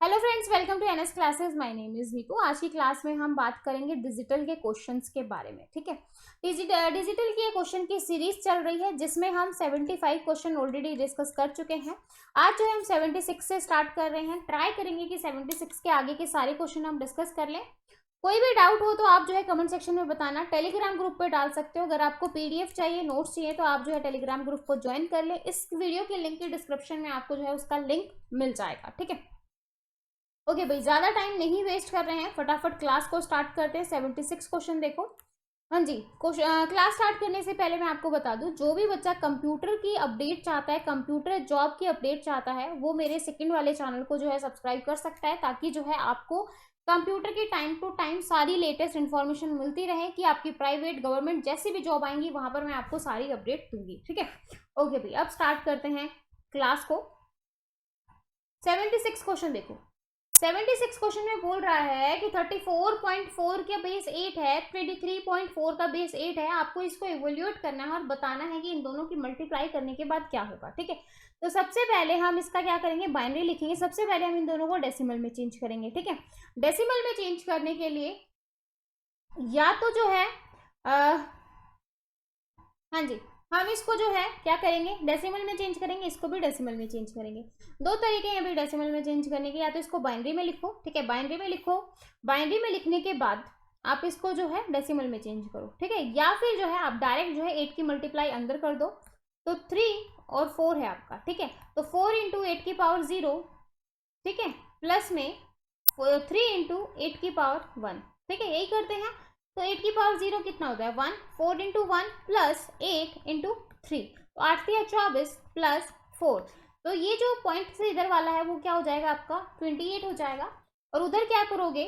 Hello friends, welcome to NS classes. My name is Neetu. आज की class में हम बात करेंगे डिजिटल के क्वेश्चंस के बारे में। ठीक है, डिजिटल की क्वेश्चन की सीरीज चल रही है जिसमें हम 75 क्वेश्चन ऑलरेडी डिस्कस कर चुके हैं। आज जो है हम 76 से स्टार्ट कर रहे हैं। ट्राई करेंगे कि 76 के आगे के सारे क्वेश्चन हम डिस्कस कर लें। कोई भी डाउट हो तो आप जो है कमेंट सेक्शन में बताना। टेलीग्राम ग्रुप पे डाल सकते हो। अगर आपको पीडीएफ चाहिए, नोट्स चाहिए, तो आप जो है टेलीग्राम ग्रुप को ज्वाइन कर ले। इस वीडियो के लिंक की डिस्क्रिप्शन में आपको जो है उसका लिंक मिल जाएगा। ठीक है, ओके भाई, ज्यादा टाइम नहीं वेस्ट कर रहे हैं, फटाफट क्लास को स्टार्ट करते हैं। 76 क्वेश्चन देखो। हाँ जी, क्लास स्टार्ट करने से पहले मैं आपको बता दूं, जो भी बच्चा कंप्यूटर की अपडेट चाहता है, कंप्यूटर जॉब की अपडेट चाहता है, वो मेरे सेकंड वाले चैनल को जो है सब्सक्राइब कर सकता है, ताकि जो है आपको कंप्यूटर की टाइम टू टाइम सारी लेटेस्ट इन्फॉर्मेशन मिलती रहे कि आपकी प्राइवेट गवर्नमेंट जैसी भी जॉब आएंगी वहां पर मैं आपको सारी अपडेट दूंगी। ठीक है, ओके भाई, अब स्टार्ट करते हैं क्लास को। 76 क्वेश्चन देखो। 76 क्वेश्चन में बोल रहा है कि 34.4 का बेस 8 है, 23.4 का बेस 8 है। आपको इसको इवोल्यूट करना है और बताना है कि इन दोनों की मल्टीप्लाई करने के बाद क्या होगा। ठीक है, तो सबसे पहले हम इसका क्या करेंगे, बाइनरी लिखेंगे। सबसे पहले हम इन दोनों को डेसिमल में चेंज करेंगे। ठीक है, डेसिमल में चेंज करने के लिए या तो जो है हाँ जी, हम इसको जो है क्या करेंगे, डेसिमल में चेंज करेंगे, इसको भी डेसिमल में चेंज करेंगे। दो तरीके हैं अभी डेसिमल में चेंज करने के, या तो इसको बाइनरी में लिखो। ठीक है, बाइनरी में लिखो, बाइनरी में लिखने के बाद आप इसको जो है डेसिमल में चेंज करो। ठीक है, या फिर जो है आप डायरेक्ट जो है 8 की मल्टीप्लाई अंदर कर दो, तो 3 और 4 है आपका। ठीक है, तो 4 इंटू 8 की पावर 0, ठीक है, प्लस में 3 इंटू 8 की पावर 1। ठीक है, यही करते हैं। तो 8 की पावर 0 कितना होता है 1, 4 इंटू 1 प्लस 8 इंटू 3, तो 8 या 24 प्लस 4। तो ये जो पॉइंट से इधर वाला है वो क्या हो जाएगा आपका 28 हो जाएगा। और उधर क्या करोगे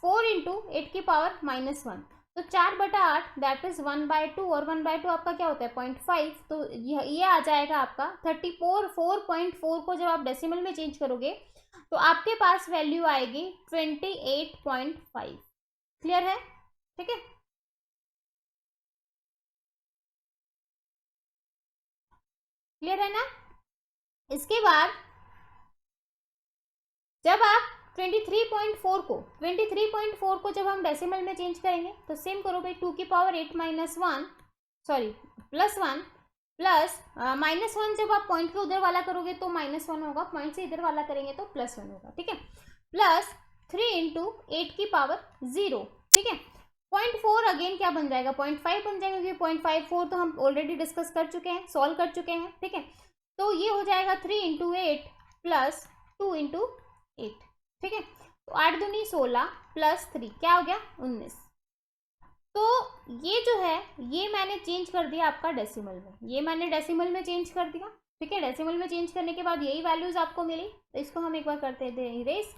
4 इंटू 8 की पावर -1, तो 4/8 दैट इज 1/2, और 1/2 आपका क्या होता है 0.5। तो ये आ जाएगा आपका 4.4 को जब आप डेसिमल में चेंज करोगे तो आपके पास वैल्यू आएगी 28.5। क्लियर है? ठीक है, क्लियर है ना? इसके बाद जब आप 23.4 को जब हम डेसिमल में चेंज करेंगे तो सेम करो भाई, 2 की पावर 8 -1, सॉरी +1, प्लस -1 जब आप पॉइंट के उधर वाला करोगे तो -1 होगा, पॉइंट से इधर वाला करेंगे तो +1 होगा। ठीक है, प्लस 3 इंटू 8 की पावर 0। ठीक है, 0.4 अगेन क्या बन जाएगा 0.5 बन जाएगा, क्योंकि 0.54 तो हम ऑलरेडी डिस्कस कर चुके हैं, सॉल्व कर चुके हैं। ठीक है, तो ये हो जाएगा 3 इंटू 8 प्लस 2 इंटू 8। ठीक है, तो 8 दूनी 16 प्लस 3 क्या हो गया 19। तो ये जो है ये मैंने चेंज कर दिया आपका डेसिमल में, ये मैंने डेसिमल में चेंज कर दिया। ठीक है, डेसिमल में चेंज करने के बाद यही वैल्यूज आपको मिली, तो इसको हम एक बार करते थे इरेज।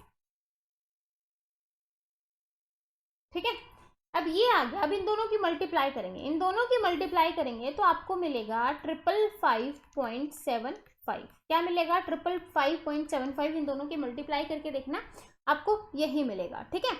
ठीक है, अब ये आ गया। अब इन दोनों की मल्टीप्लाई करेंगे, इन दोनों की मल्टीप्लाई करेंगे तो आपको मिलेगा 555.75। क्या मिलेगा 555.75। इन दोनों की मल्टीप्लाई करके देखना, आपको यही मिलेगा। ठीक है,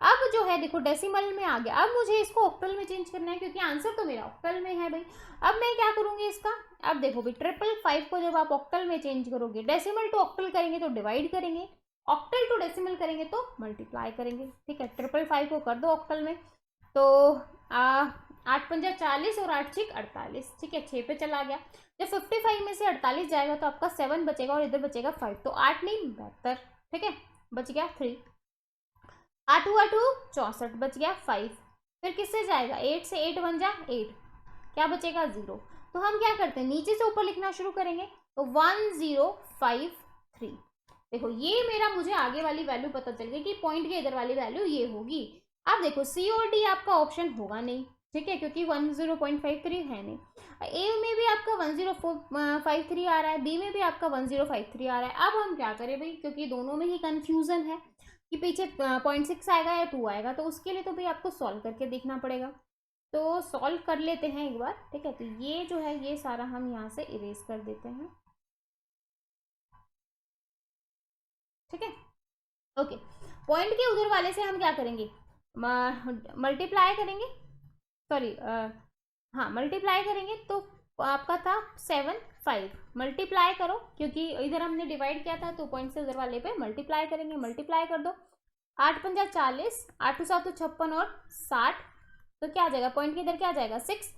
अब जो है देखो डेसिमल में आ गया। अब मुझे इसको ऑक्टल में चेंज करना है, क्योंकि आंसर तो मेरा ऑक्टल में है भाई। अब मैं क्या करूंगी इसका, अब देखो भाई 555 को जब आप ऑक्टल में चेंज करोगे, डेसिमल टू ऑक्टल करेंगे तो डिवाइड करेंगे, ऑक्टल टू डेसिमल करेंगे तो मल्टीप्लाई करेंगे। ठीक है, 555 को कर दो ऑक्टल में, तो 8×5 = 40 और 8×6 = 48। ठीक है, 6 पे चला गया। जब 55 में से 48 जाएगा तो आपका 7 बचेगा और इधर बचेगा 5, तो 8 नहीं 72। ठीक है, बच गया 3, 8 हुआ 2 64, बच गया 5। फिर किससे जाएगा 8 से, 8 बन जा 8, क्या बचेगा 0। तो हम क्या करते हैं नीचे से ऊपर लिखना शुरू करेंगे, तो 1053। देखो ये मेरा मुझे आगे वाली वैल्यू पता चल गई कि पॉइंट के इधर वाली वैल्यू ये होगी। अब देखो सी और डी आपका ऑप्शन होगा नहीं, ठीक है, क्योंकि 10.53 है नहीं। ए में भी आपका 1053 आ रहा है, बी में भी आपका 1053 आ रहा है। अब हम क्या करें भाई, क्योंकि दोनों में ही कंफ्यूजन है कि पीछे 0.6 आएगा या 2 आएगा, तो उसके लिए तो भाई आपको सॉल्व करके देखना पड़ेगा। तो सॉल्व कर लेते हैं एक बार। ठीक है, तो ये जो है ये सारा हम यहाँ से इरेज कर देते हैं। ठीक है, ओके, पॉइंट के उधर वाले से हम क्या करेंगे मल्टीप्लाई करेंगे, सॉरी हाँ मल्टीप्लाई करेंगे, तो आपका था 7 5 मल्टीप्लाई करो, क्योंकि इधर हमने डिवाइड किया था तो पॉइंट से उधर वाले पे मल्टीप्लाई करेंगे, मल्टीप्लाई कर दो। 8 पंजा 40, 8 टू 7 तो 56 और 60, तो क्या आ जाएगा पॉइंट के इधर क्या आ जाएगा 6,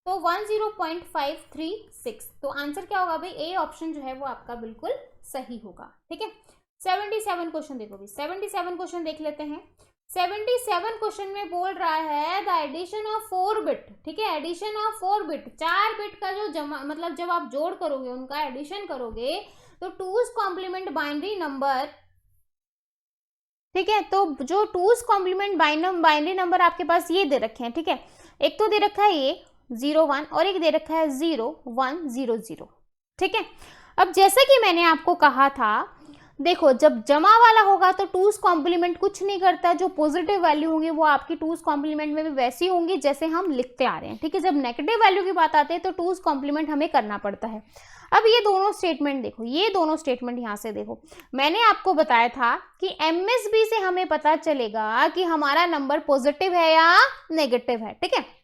तो 10.536। तो आंसर क्या होगा भाई, ए ऑप्शन जो है वो आपका बिल्कुल सही होगा। ठीक है, 77 क्वेश्चन देखो भाई, 77 क्वेश्चन देख लेते हैं। 77 क्वेश्चन में बोल रहा है द एडिशन ऑफ 4 बिट। ठीक है, एडिशन ऑफ 4 बिट, 4 बिट का जो जमा मतलब जब आप जोड़ करोगे, उनका एडिशन करोगे तो 2's कॉम्प्लीमेंट बाइनरी नंबर, ठीक है, तो जो 2's कॉम्प्लीमेंट बाइनरी नंबर आपके पास ये दे रखे हैं। ठीक है, एक तो दे रखा है ये 0 1 और एक दे रखा है 0 1 0 0। ठीक है, अब जैसा कि मैंने आपको कहा था, देखो जब जमा वाला होगा तो 2's कॉम्प्लीमेंट कुछ नहीं करता, जो पॉजिटिव वैल्यू होंगी वो आपकी 2's कॉम्प्लीमेंट में भी वैसी होंगी जैसे हम लिखते आ रहे हैं। ठीक है, जब नेगेटिव वैल्यू की बात आती है तो 2's कॉम्प्लीमेंट हमें करना पड़ता है। अब ये दोनों स्टेटमेंट देखो, ये दोनों स्टेटमेंट यहाँ से देखो, मैंने आपको बताया था कि MSB से हमें पता चलेगा कि हमारा नंबर पॉजिटिव है या नेगेटिव है। ठीक है,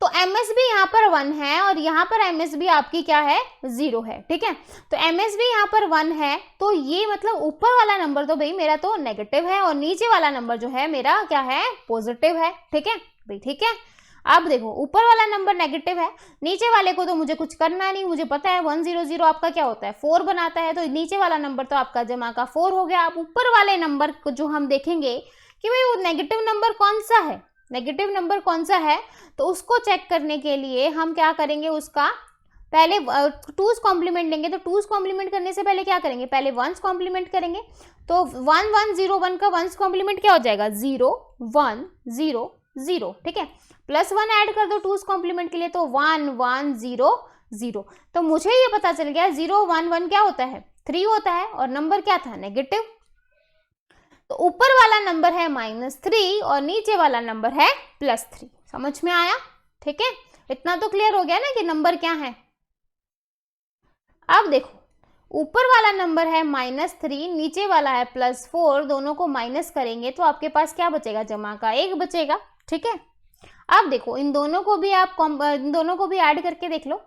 तो MSB यहाँ पर 1 है और यहाँ पर MSB आपकी क्या है 0 है। ठीक है, तो MSB यहाँ पर 1 है, तो ये मतलब ऊपर वाला नंबर तो भाई मेरा तो नेगेटिव है और नीचे वाला नंबर जो है मेरा क्या है पॉजिटिव है। ठीक है भाई, ठीक है। अब देखो ऊपर वाला नंबर नेगेटिव है, नीचे वाले को तो मुझे कुछ करना नहीं, मुझे पता है 100 आपका क्या होता है 4 बनाता है, तो नीचे वाला नंबर तो आपका जमा का 4 हो गया। अब ऊपर वाले नंबर को जो हम देखेंगे कि भाई वो नेगेटिव नंबर कौन सा है, नेगेटिव नंबर कौन सा है, तो उसको चेक करने के लिए हम क्या करेंगे, उसका पहले 2's कॉम्प्लीमेंट लेंगे। तो 2's कॉम्प्लीमेंट करने से पहले क्या करेंगे, पहले 1's कॉम्प्लीमेंट करेंगे। तो 1 1 0 1 का 1's कॉम्प्लीमेंट क्या हो जाएगा 0 1 0 0। ठीक है, +1 ऐड कर दो 2's कॉम्प्लीमेंट के लिए, तो 1 1 0 0। तो मुझे ये पता चल गया 0 1 1 क्या होता है 3 होता है और नंबर क्या था नेगेटिव। तो ऊपर वाला नंबर है -3 और नीचे वाला नंबर है +3। समझ में आया? ठीक है, इतना तो क्लियर हो गया ना कि नंबर क्या है। अब देखो ऊपर वाला नंबर है -3, नीचे वाला है +4, दोनों को माइनस करेंगे तो आपके पास क्या बचेगा, जमा का 1 बचेगा। ठीक है, अब देखो इन दोनों को भी आप इन दोनों को भी ऐड करके देख लो।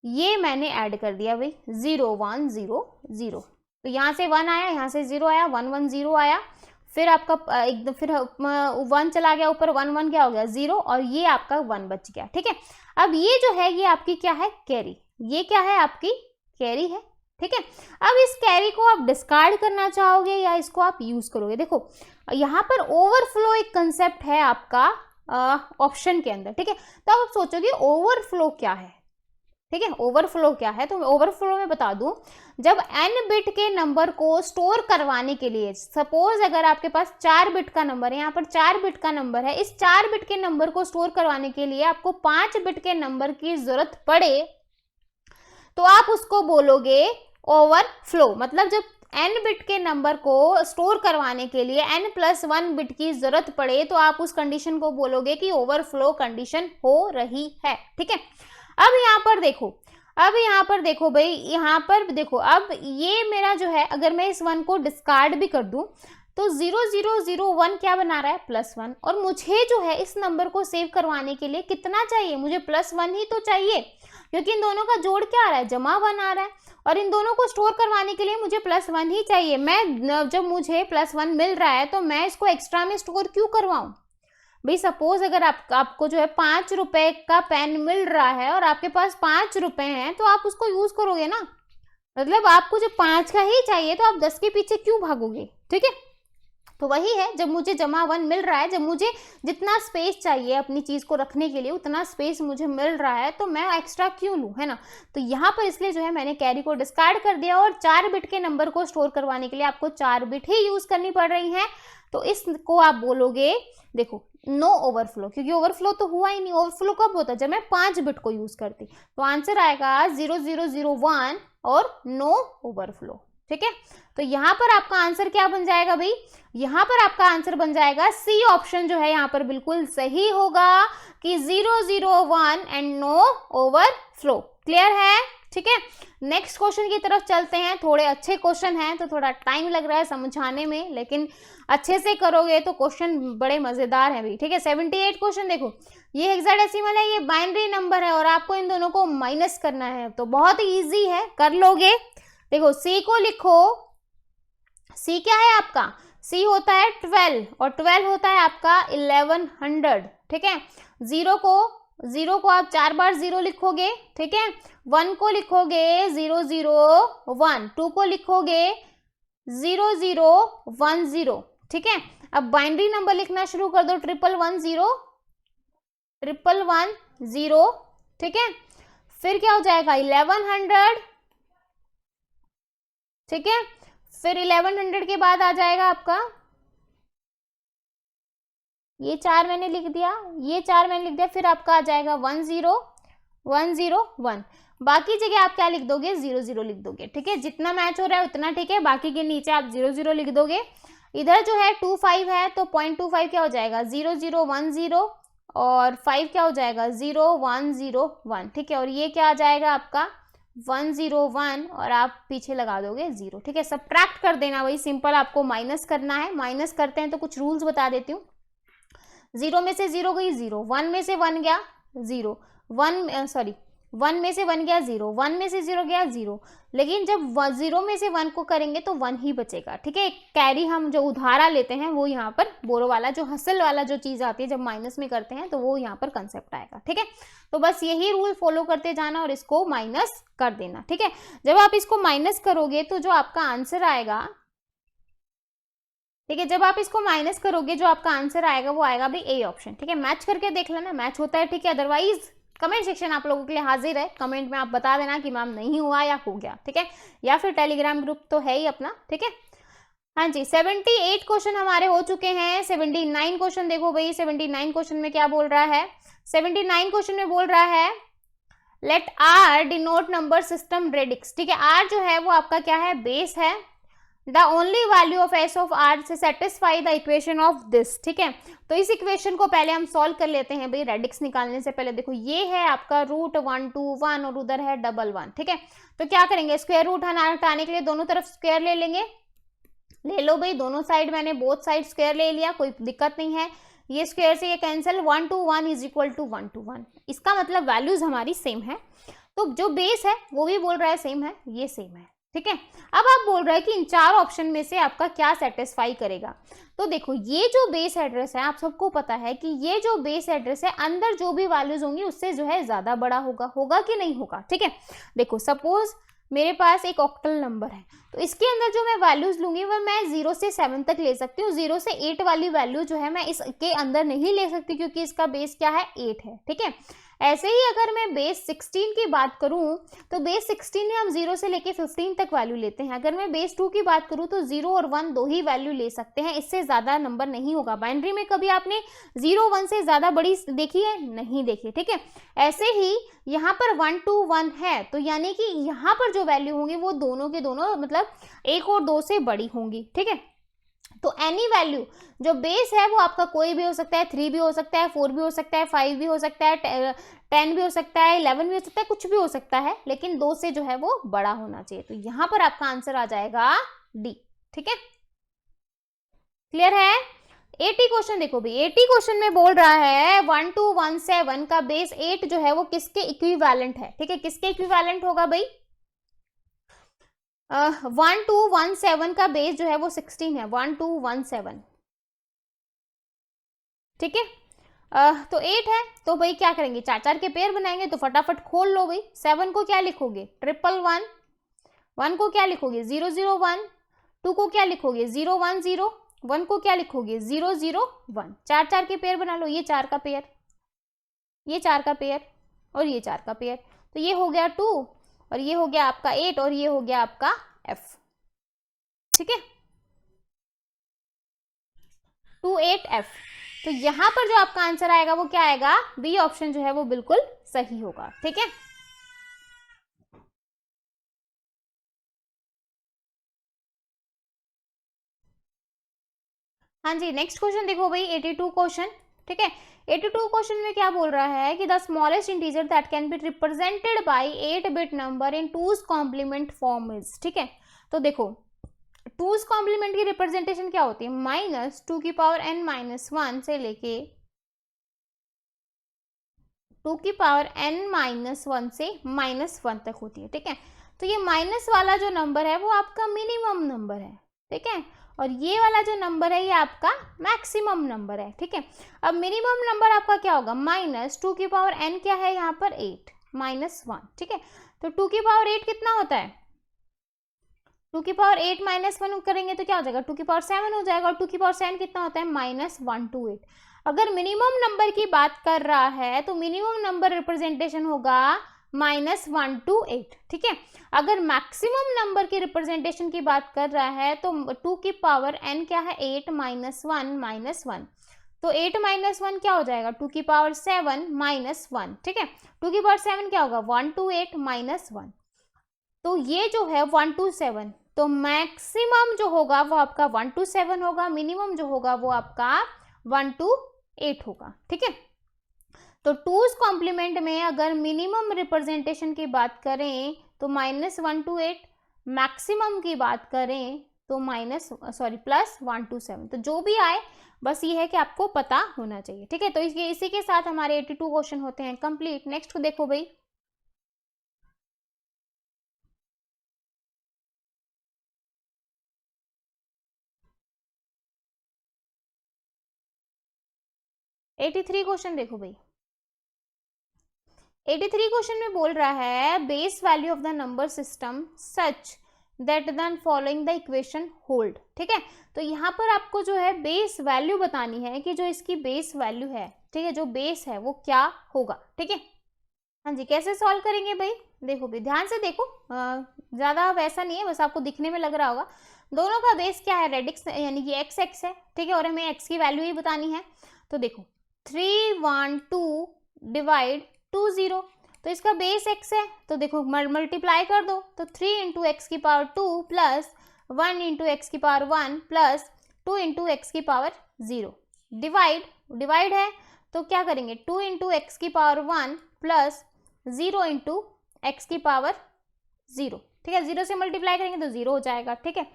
ये मैंने ऐड कर दिया भाई 0 1 0 0, तो यहाँ से 1 आया, यहाँ से 0 आया, 1 1 0 आया, फिर आपका एकदम फिर 1 चला गया ऊपर, 1 1 क्या हो गया 0 और ये आपका 1 बच गया। ठीक है, अब ये जो है ये आपकी क्या है कैरी, ये क्या है आपकी कैरी है। ठीक है, अब इस कैरी को आप डिस्कार्ड करना चाहोगे या इसको आप यूज करोगे। देखो यहाँ पर ओवरफ्लो एक कंसेप्ट है आपका ऑप्शन के अंदर। ठीक है, तो आप सोचोगे ओवरफ्लो क्या है। ठीक है, ओवरफ्लो क्या है, तो ओवरफ्लो में बता दूं, जब n बिट के नंबर को स्टोर करवाने के लिए, सपोज अगर आपके पास 4 बिट का नंबर है, यहाँ पर 4 बिट का नंबर है, इस 4 बिट के नंबर को स्टोर करवाने के लिए आपको 5 बिट के नंबर की जरूरत पड़े, तो आप उसको बोलोगे ओवरफ्लो। मतलब जब n बिट के नंबर को स्टोर करवाने के लिए n+1 बिट की जरूरत पड़े तो आप उस कंडीशन को बोलोगे कि ओवरफ्लो कंडीशन हो रही है। ठीक है, अब यहाँ पर देखो भाई, यहाँ पर देखो, अब ये मेरा जो है अगर मैं इस 1 को डिस्कार्ड भी कर दूं तो 0 0 0 1 क्या बना रहा है +1, और मुझे जो है इस नंबर को सेव करवाने के लिए कितना चाहिए, मुझे +1 ही तो चाहिए, क्योंकि इन दोनों का जोड़ क्या आ रहा है जमा 1 आ रहा है, और इन दोनों को स्टोर करवाने के लिए मुझे +1 ही चाहिए। मैं जब मुझे +1 मिल रहा है तो मैं इसको एक्स्ट्रा में स्टोर क्यों करवाऊं भाई। सपोज अगर आपको जो है 5 रुपए का पेन मिल रहा है और आपके पास 5 रुपए हैं तो आप उसको यूज करोगे ना, मतलब आपको जब 5 का ही चाहिए तो आप 10 के पीछे क्यों भागोगे। ठीक है, तो वही है, जब मुझे जमा 1 मिल रहा है, जब मुझे जितना स्पेस चाहिए अपनी चीज को रखने के लिए उतना स्पेस मुझे मिल रहा है, तो मैं एक्स्ट्रा क्यों लूं, है ना। तो यहाँ पर इसलिए जो है मैंने कैरी को डिस्कार्ड कर दिया और 4 बिट के नंबर को स्टोर करवाने के लिए आपको 4 बिट ही यूज करनी पड़ रही है। तो इसको आप बोलोगे देखो नो ओवरफ्लो, क्योंकि ओवरफ्लो तो हुआ ही नहीं। ओवरफ्लो कब होता है, जब मैं 5 बिट को यूज करती। तो आंसर आएगा 0 0 0 1 और नो ओवरफ्लो। ठीक है, तो यहाँ पर आपका आंसर क्या बन जाएगा भाई, यहाँ पर आपका आंसर बन जाएगा सी ऑप्शन जो है यहाँ पर बिल्कुल सही होगा कि 0 0 1 एंड नो ओवरफ्लो। क्लियर है? ठीक है, नेक्स्ट क्वेश्चन की तरफ चलते हैं। थोड़े अच्छे क्वेश्चन हैं तो थोड़ा टाइम लग रहा है समझाने में, लेकिन अच्छे से करोगे तो क्वेश्चन बड़े मजेदार हैं भी। ठीक है, 78 क्वेश्चन देखो, ये हेक्साडेसिमल है, ये बाइनरी नंबर है और आपको इन दोनों को माइनस करना है, तो बहुत ही ईजी है, कर लोगे। देखो सी को लिखो, सी क्या है आपका, सी होता है 12 और 12 होता है आपका 1100। ठीक है, जीरो को आप 4 बार जीरो लिखोगे। ठीक है, 1 को लिखोगे 001, 2 को लिखोगे 0010। ठीक है, अब बाइनरी नंबर लिखना शुरू कर दो, 1110। ठीक है, फिर क्या हो जाएगा 1100। ठीक है, फिर 1100 के बाद आ जाएगा आपका, ये 4 मैंने लिख दिया, ये 4 मैंने लिख दिया, फिर आपका आ जाएगा 10101। बाकी जगह आप क्या लिख दोगे, 00 लिख दोगे। ठीक है, जितना मैच हो रहा है उतना ठीक है, बाकी के नीचे आप 00 लिख दोगे। इधर जो है 25 है तो 0.25 क्या हो जाएगा 0010 और 5 क्या हो जाएगा 0101। ठीक है, और ये क्या आ जाएगा आपका 101 और आप पीछे लगा दोगे 0। ठीक है, सबट्रैक्ट कर देना, वही सिंपल आपको माइनस करना है। माइनस करते हैं तो कुछ रूल्स बता देती हूँ। 0 में से 0 गई 0, 1 में से 1 गया 0, 1 में से 1 गया 0, 1 में से 0 गया 0, लेकिन जब 0 में से 1 को करेंगे तो 1 ही बचेगा। ठीक है, कैरी हम जो उधारा लेते हैं वो यहाँ पर बोरो वाला जो हसल वाला जो चीज आती है जब माइनस में करते हैं तो वो यहाँ पर कंसेप्ट आएगा। ठीक है, तो बस यही रूल फॉलो करते जाना और इसको माइनस कर देना। ठीक है, जब आप इसको माइनस करोगे तो जो आपका आंसर आएगा, ठीक है, जब आप इसको माइनस करोगे जो आपका आंसर आएगा वो आएगा भाई ए ऑप्शन। ठीक है, मैच करके देख लेना, मैच होता है। ठीक है, अदरवाइज कमेंट सेक्शन आप लोगों के लिए हाजिर है, कमेंट में आप बता देना कि मैम नहीं हुआ या हो गया। ठीक है, या फिर टेलीग्राम ग्रुप तो है ही अपना। ठीक है, हाँ जी, 78 क्वेश्चन हमारे हो चुके हैं। 79 क्वेश्चन देखो भाई, 79 क्वेश्चन में क्या बोल रहा है, 79 क्वेश्चन में बोल रहा है let R denote number system radix. ठीक है, आर जो है वो आपका क्या है, बेस है। The only value of s of r say satisfy the equation of this. ठीक है, तो इस इक्वेशन को पहले हम सॉल्व कर लेते हैं भाई। रेडिक्स निकालने से पहले देखो ये है आपका √121 और उधर है 11। ठीक है, तो क्या करेंगे, स्क्वायर रूट हटाने के लिए दोनों तरफ स्क्वायर ले लेंगे। ले लो भाई, दोनों साइड मैंने बोथ साइड स्क्वायर ले लिया, कोई दिक्कत नहीं है। ये स्क्वायर से ये cancel, 1 to 1 is equal to 1 to 1। इसका मतलब वैल्यूज हमारी सेम है, तो जो बेस है वो भी बोल रहा है सेम है, ये सेम है। ठीक है, अब आप बोल रहे हैं कि इन 4 ऑप्शन में से आपका क्या सेटिस्फाई करेगा। तो देखो ये जो बेस एड्रेस है, आप सबको पता है कि ये जो बेस एड्रेस है अंदर जो भी वैल्यूज होंगी उससे जो है ज्यादा बड़ा होगा कि नहीं होगा। ठीक है, देखो सपोज मेरे पास एक ऑक्टल नंबर है, तो इसके अंदर जो मैं वैल्यूज लूंगी वो मैं 0 से 7 तक ले सकती हूँ। 0 से 8 वाली वैल्यू जो है मैं इसके अंदर नहीं ले सकती क्योंकि इसका बेस क्या है, 8 है। ठीक है, ऐसे ही अगर मैं बेस 16 की बात करूं तो बेस 16 में हम 0 से लेके 15 तक वैल्यू लेते हैं। अगर मैं बेस 2 की बात करूं तो 0 और 1 दो ही वैल्यू ले सकते हैं, इससे ज्यादा नंबर नहीं होगा। बाइनरी में कभी आपने 0 1 से ज्यादा बड़ी देखी है, नहीं देखी। ठीक है, ऐसे ही यहाँ पर 1 to 1 है, तो यानी कि यहाँ पर जो वैल्यू होंगी वो दोनों के दोनों मतलब 1 और 2 से बड़ी होंगी। ठीक है, तो एनी वैल्यू जो बेस है वो आपका कोई भी हो सकता है, 3 भी हो सकता है, 4 भी हो सकता है, 5 भी हो सकता है, 10 भी हो सकता है, 11 भी हो सकता है, कुछ भी हो सकता है, लेकिन 2 से जो है वो बड़ा होना चाहिए। तो यहां पर आपका आंसर आ जाएगा डी। ठीक है, क्लियर है। 80 क्वेश्चन देखो भाई, 80 क्वेश्चन में बोल रहा है 1217 का बेस 8 जो है वो किसके इक्विवेलेंट है। ठीक है, किसके इक्विवेलेंट होगा भाई, 1217 का बेस जो है वो 16 है, 1217। ठीक है, तो 8 है, तो भाई क्या करेंगे, 4 के पेयर बनाएंगे। तो फटाफट खोल लो भाई, 7 को क्या लिखोगे 111, 1 को क्या लिखोगे 001, 2 को क्या लिखोगे 010, 1 को क्या लिखोगे 001। 4 के पेयर बना लो, ये 4 का पेयर, ये 4 का पेयर और ये 4 का पेयर, तो ये हो गया 2 और ये हो गया आपका 8 और ये हो गया आपका F। ठीक है, 28F। तो यहां पर जो आपका आंसर आएगा वो क्या आएगा, बी ऑप्शन जो है वो बिल्कुल सही होगा। ठीक है, हाँ जी, नेक्स्ट क्वेश्चन देखो भाई, 82 क्वेश्चन। ठीक है, 82 क्वेश्चन में क्या बोल रहा है कि the smallest integer that can be represented by 8-बिट number in two's complement form is, ठीक है। तो देखो टूज कॉम्प्लीमेंट की रिप्रेजेंटेशन क्या होती है, -2n-1 से लेके 2n-1 से -1 तक होती है, ठीक है। तो ये माइनस वाला जो नंबर है वो आपका मिनिमम नंबर है, ठीक है, और ये वाला जो नंबर है ये आपका मैक्सिमम नंबर है, ठीक है। अब मिनिमम नंबर आपका क्या होगा, -2n क्या है यहाँ पर 8 -1, ठीक है। तो 2 की पावर 8 कितना होता है, 2 की पावर 8 -1 करेंगे तो क्या हो जाएगा, 2 की पावर 7 हो जाएगा, और 2 की पावर 7 कितना होता है -128। अगर मिनिमम नंबर की बात कर रहा है तो मिनिमम नंबर रिप्रेजेंटेशन होगा -128, ठीक है। अगर मैक्सिमम नंबर की रिप्रेजेंटेशन की बात कर रहा है तो 2n क्या है 8 -1, तो 8 -1 क्या हो जाएगा 2 की पावर 7 -1, ठीक है। 2 की पावर 7 क्या होगा 128 -1, तो ये जो है 127, तो मैक्सिमम जो होगा वो आपका 127 होगा, मिनिमम जो होगा वो आपका 128 होगा, ठीक है। तो टूज कॉम्प्लीमेंट में अगर मिनिमम रिप्रेजेंटेशन की बात करें तो -128, मैक्सिमम की बात करें तो +127, तो जो भी आए बस ये है कि आपको पता होना चाहिए, ठीक है। तो इसी के साथ हमारे 82 क्वेश्चन होते हैं कंप्लीट। नेक्स्ट को देखो भाई, एटी थ्री क्वेश्चन देखो भाई। 83 क्वेश्चन में बोल रहा है base value of the number system such that then following the equation hold, ठीक है। तो यहाँ पर आपको जो है बेस वैल्यू बतानी है कि जो इसकी बेस वैल्यू है, ठीक है, जो बेस है वो क्या होगा, ठीक है। हाँ जी, कैसे सॉल्व करेंगे भाई, देखो भाई ध्यान से देखो, ज़्यादा वैसा नहीं है, बस आपको दिखने में लग रहा होगा। दोनों का बेस क्या है, रेडिक्स यानी कि एक्स एक्स है, ठीक है, और हमें एक्स की वैल्यू ही बतानी है। तो देखो 312 डिवाइड 20, तो इसका बेस एक्स है, तो देखो मल्टीप्लाई कर दो, तो 3 × x⁴ 2 plus 1 × x⁴ 1 plus 2 × x⁴ 0, divide है तो क्या करेंगे 2 × x⁴ 1 प्लस 0 × x⁴ 0, ठीक है, 0 से मल्टीप्लाई करेंगे तो 0 हो जाएगा, ठीक है।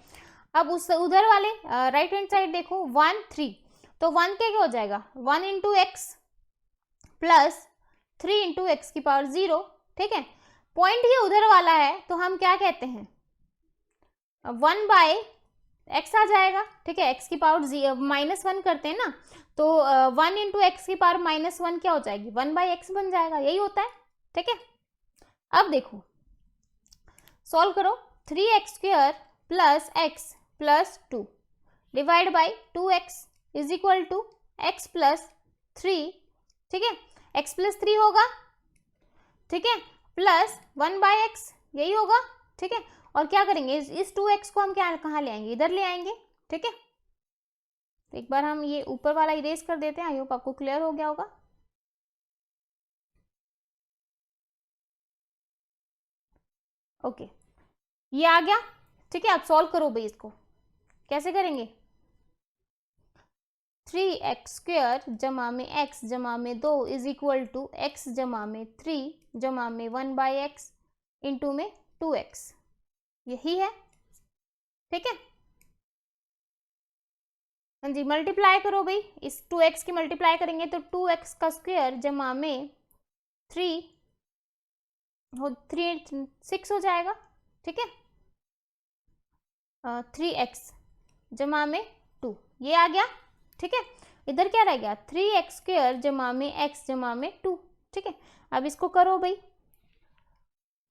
अब उस उधर वाले राइट हैंड साइड देखो 1 3, तो 1 क्या हो जाएगा 1 × x प्लस 3 × x⁴ 0, ठीक है। पॉइंट ये उधर वाला है तो हम क्या कहते हैं 1/x आ जाएगा, ठीक है, x⁴ -1 करते हैं ना, तो 1 × x⁴ -1 क्या हो जाएगी 1/x बन जाएगा, यही होता है, ठीक है। अब देखो सॉल्व करो, 3x² plus x plus 2 divide by 2x is equal to x plus 3, ठीक है, x प्लस 3 होगा, ठीक है, प्लस 1/x यही होगा, ठीक है। और क्या करेंगे इस 2x को हम क्या कहाँ ले आएंगे, इधर ले आएंगे, ठीक है। तो एक बार हम ये ऊपर वाला इरेज कर देते हैं, आई होप आपको क्लियर हो गया होगा। ओके, ये आ गया, ठीक है। अब सॉल्व करो भाई, इसको कैसे करेंगे 3x² जमा में x जमा में 2 इज इक्वल टू x जमा में 3 जमा में 1/x इंटू में 2x, यही है, ठीक है। हाँ जी, मल्टीप्लाई करो भाई, इस 2x की मल्टीप्लाई करेंगे तो 2x² जमा में 3 6 हो जाएगा, ठीक है, 3x जमा में 2 ये आ गया, ठीक है। इधर क्या रह गया 3x² जमा में x जमा में 2, ठीक है। अब इसको करो भाई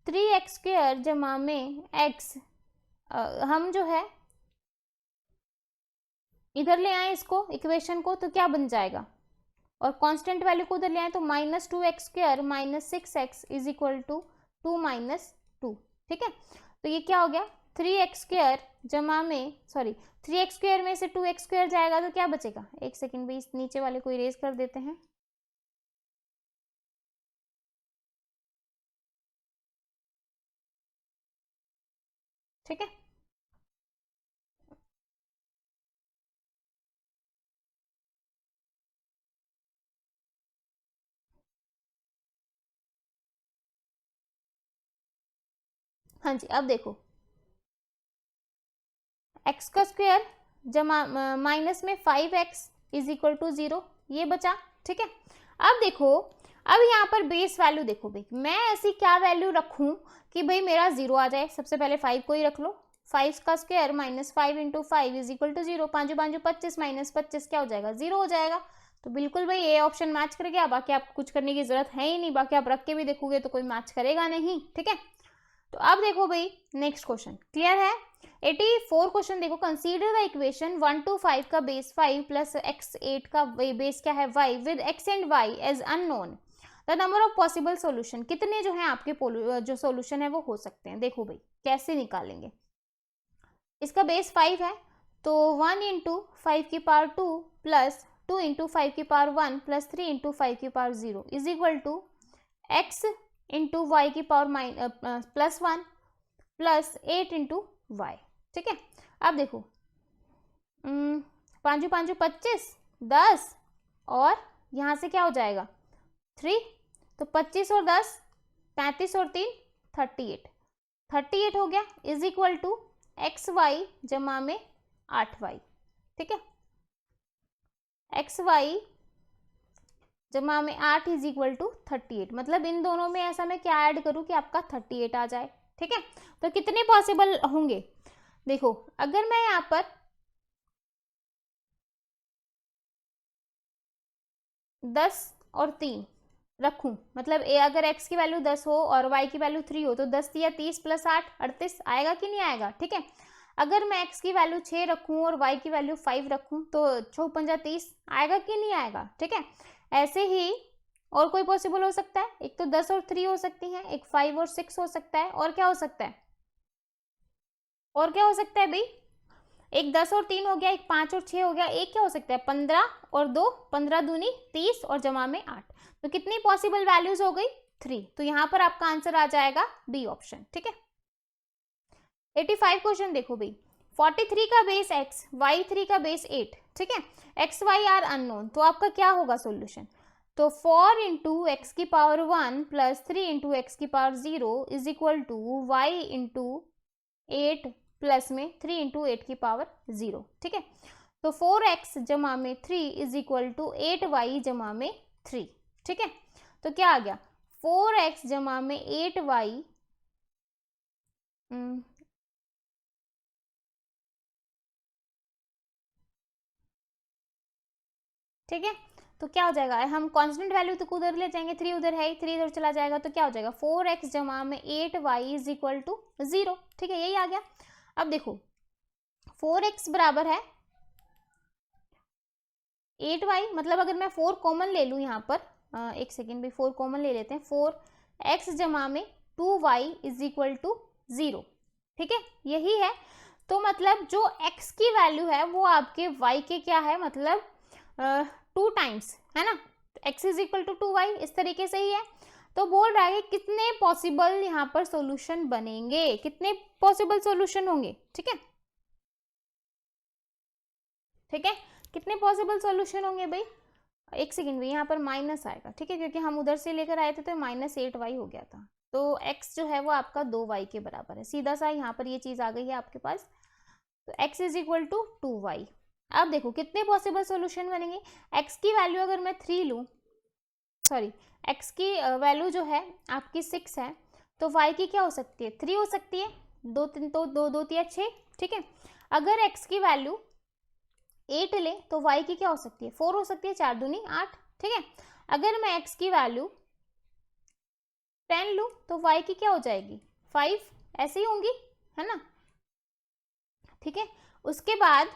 3x² जमा में x, हम जो है इधर ले आए इसको इक्वेशन को, तो क्या बन जाएगा, और कांस्टेंट वैल्यू को उधर ले आए तो -2x² - 6x is equal to 2 - 2, ठीक है। तो ये क्या हो गया 3x² जमा में 3x² में से 2x² जाएगा तो क्या बचेगा, एक सेकेंड भी इस नीचे वाले को इरेज कर देते हैं, ठीक है। हाँ जी, अब देखो x का स्क्वायर जमा माइनस में 5x इज इक्वल टू 0, ये बचा। ठीक है, अब देखो, अब यहाँ पर बेस वैल्यू देखो भाई, मैं ऐसी क्या वैल्यू रखूं कि भाई मेरा 0 आ जाए। सबसे पहले 5 को ही रख लो, 5 का square minus 5 into 5 is equal to 0, 5 5 25 minus 25 क्या हो जाएगा, 0 हो जाएगा। तो बिल्कुल भाई ये ऑप्शन मैच कर गया, बाकी आपको कुछ करने की जरूरत है ही नहीं, बाकी आप रख के भी देखोगे तो कोई मैच करेगा नहीं। ठीक है, तो अब देखो भाई नेक्स्ट क्वेश्चन, क्लियर है। 84 क्वेश्चन देखो, कंसीडर द इक्वेशन 1 to 5 का बेस 5 प्लस x 8 का बेस क्या है y with x and y as unknown, the number of possible solution, कितने जो है आपके जो सॉल्यूशन है वो हो सकते हैं। देखो भाई कैसे निकालेंगे, इसका बेस 5 है तो 1 इंटू 5 की पावर 2 प्लस 2 इंटू 5 की पावर 1 प्लस 3 इंटू 5 की power 0 is equal to x into y की power plus 1 plus 8 into y. ठीक है, अब देखो 5 5 25 10 और यहाँ से क्या हो जाएगा 3, तो 25 और 10 35 और 3 38 हो गया is equal to x y जमा में 8y। ठीक है, एक्स वाई जमा में 8 इज इक्वल टू 38, मतलब इन दोनों में ऐसा मैं क्या ऐड करूं कि आपका 38 आ जाए। ठीक है, तो कितने पॉसिबल होंगे, देखो अगर मैं यहाँ पर 10 और 3 रखूं, मतलब अगर x की वैल्यू 10 हो और y की वैल्यू 3 हो तो 10 या 30 प्लस 8 38 आएगा कि नहीं आएगा। ठीक है, अगर मैं x की वैल्यू 6 रखूं और y की वैल्यू 5 रखूं तो 6 पंजा 30 आएगा कि नहीं आएगा। ठीक है, ऐसे ही और कोई पॉसिबल हो सकता है, एक तो 10 और 3 हो सकती हैं, एक 5 और 6 हो सकता है, और क्या हो सकता है, और क्या हो सकता है भाई, एक 10 और 3 हो गया, एक 5 और 6 हो गया, एक क्या हो सकता है 15 और 2 15 दूनी 30 और जमा में 8, तो कितनी पॉसिबल वैल्यूज हो गई 3, तो यहां पर आपका आंसर आ जाएगा बी ऑप्शन। ठीक है, 85 क्वेश्चन देखो भाई, 43 का बेस x y3 का बेस 8। ठीक है, x y आर अननोन, तो आपका क्या होगा सॉल्यूशन, तो 4 इंटू एक्स की पावर 1 प्लस 3 इंटू एक्स की power 0 is equal to y into 8 plus में 3 इंटू 8 की पावर 0। ठीक है, तो 4x जमा में 3 इज इक्वल टू 8y जमा में 3। ठीक है, तो क्या आ गया 4x जमा में 8y, ठीक है, तो क्या हो जाएगा, हम कांस्टेंट वैल्यू तो उधर ले जाएंगे, 3 उधर है, 3 इधर चला जाएगा, तो क्या हो जाएगा 4x जमा में 8y इज इक्वल टू 0। ठीक है, यही आ गया। अब देखो 4x बराबर है 8y, मतलब अगर मैं 4 कॉमन ले लूँ यहाँ पर, एक सेकेंड भाई 4 कॉमन ले लेते हैं, 4x जमा में 2y इज इक्वल टू 0। ठीक है, यही है, तो मतलब जो x की वैल्यू है वो आपके y के क्या है, मतलब 2 टाइम्स है ना, x is equal to 2y, इस तरीके से ही है। तो बोल रहा है कि कितने पॉसिबल यहाँ पर सॉल्यूशन बनेंगे, कितने पॉसिबल सॉल्यूशन होंगे। ठीक है, ठीक है, कितने पॉसिबल सॉल्यूशन होंगे भाई, एक सेकेंड भाई यहाँ पर माइनस आएगा। ठीक है, क्योंकि हम उधर से लेकर आए थे तो -8y हो गया था, तो x जो है वो आपका 2y के बराबर है, सीधा सा यहाँ पर ये चीज आ गई है आपके पास, तो x is equal to 2y। अब देखो कितने पॉसिबल सॉल्यूशन बनेंगे, x की वैल्यू अगर मैं 3 लूँ, सॉरी x की वैल्यू जो है आपकी 6 है, तो y की क्या हो सकती है 3 हो सकती है, 2 3 तो 2 2 3 6। ठीक है, अगर x की वैल्यू 8 ले तो y की क्या हो सकती है 4 हो सकती है, 4 दूनी 8। ठीक है, अगर मैं x की वैल्यू 10 लूँ तो y की क्या हो जाएगी 5, ऐसे ही होंगी है ना। ठीक है, उसके बाद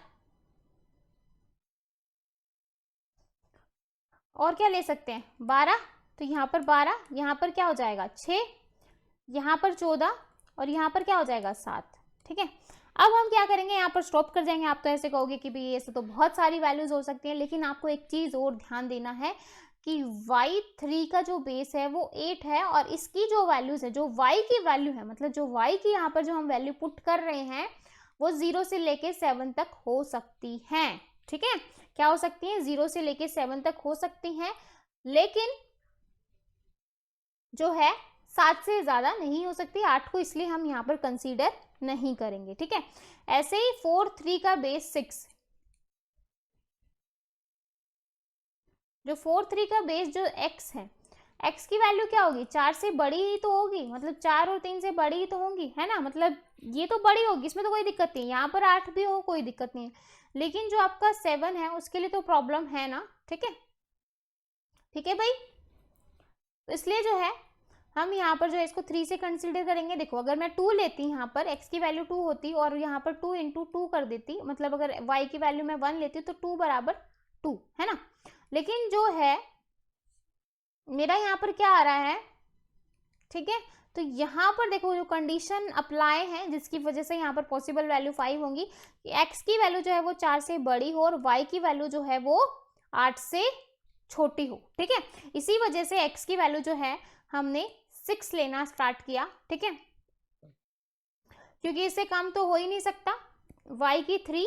और क्या ले सकते हैं 12, तो यहाँ पर 12, यहाँ पर क्या हो जाएगा 6, यहाँ पर 14 और यहाँ पर क्या हो जाएगा 7। ठीक है, अब हम क्या करेंगे, यहाँ पर स्टॉप कर जाएंगे। आप तो ऐसे कहोगे कि भाई ऐसे तो बहुत सारी वैल्यूज हो सकती हैं, लेकिन आपको एक चीज और ध्यान देना है कि y3 का जो बेस है वो 8 है, और इसकी जो वैल्यूज है, जो y की वैल्यू है, मतलब जो y की यहाँ पर जो हम वैल्यू पुट कर रहे हैं वो 0 से लेके 7 तक हो सकती हैं। ठीक है, क्या हो सकती हैं 0 से लेके 7 तक हो सकती हैं, लेकिन जो है 7 से ज़्यादा नहीं हो सकती, 8 को इसलिए हम यहाँ पर कंसीडर नहीं करेंगे, ठीक है। ऐसे ही 4 3 का बेस 6, जो 4 3 का बेस जो x है, x की वैल्यू क्या होगी, 4 से बड़ी ही तो होगी, मतलब 4 और 3 से बड़ी ही तो होंगी, है ना, मतलब ये तो बड़ी होगी, इसमें तो कोई दिक्कत नहीं, यहाँ पर 8 भी हो कोई दिक्कत नहीं है, लेकिन जो आपका 7 है उसके लिए तो प्रॉब्लम है ना, ठीक है, ठीक है भाई। तो इसलिए जो है हम यहाँ पर जो है इसको 3 से कंसीडर करेंगे। देखो अगर मैं 2 लेती यहाँ पर, x की वैल्यू 2 होती और यहाँ पर 2 इंटू 2 कर देती, मतलब अगर y की वैल्यू मैं 1 लेती तो 2 बराबर 2, है ना। लेकिन जो है मेरा यहाँ पर क्या आ रहा है, ठीक है, तो यहाँ पर देखो जो कंडीशन अप्लाई है जिसकी वजह से यहाँ पर पॉसिबल वैल्यू 5 होंगी कि x की वैल्यू जो है वो 4 से बड़ी हो और y की वैल्यू जो है वो 8 से छोटी हो, ठीक है। इसी वजह से x की वैल्यू जो है हमने 6 लेना स्टार्ट किया, ठीक है, क्योंकि इससे कम तो हो ही नहीं सकता। y की 3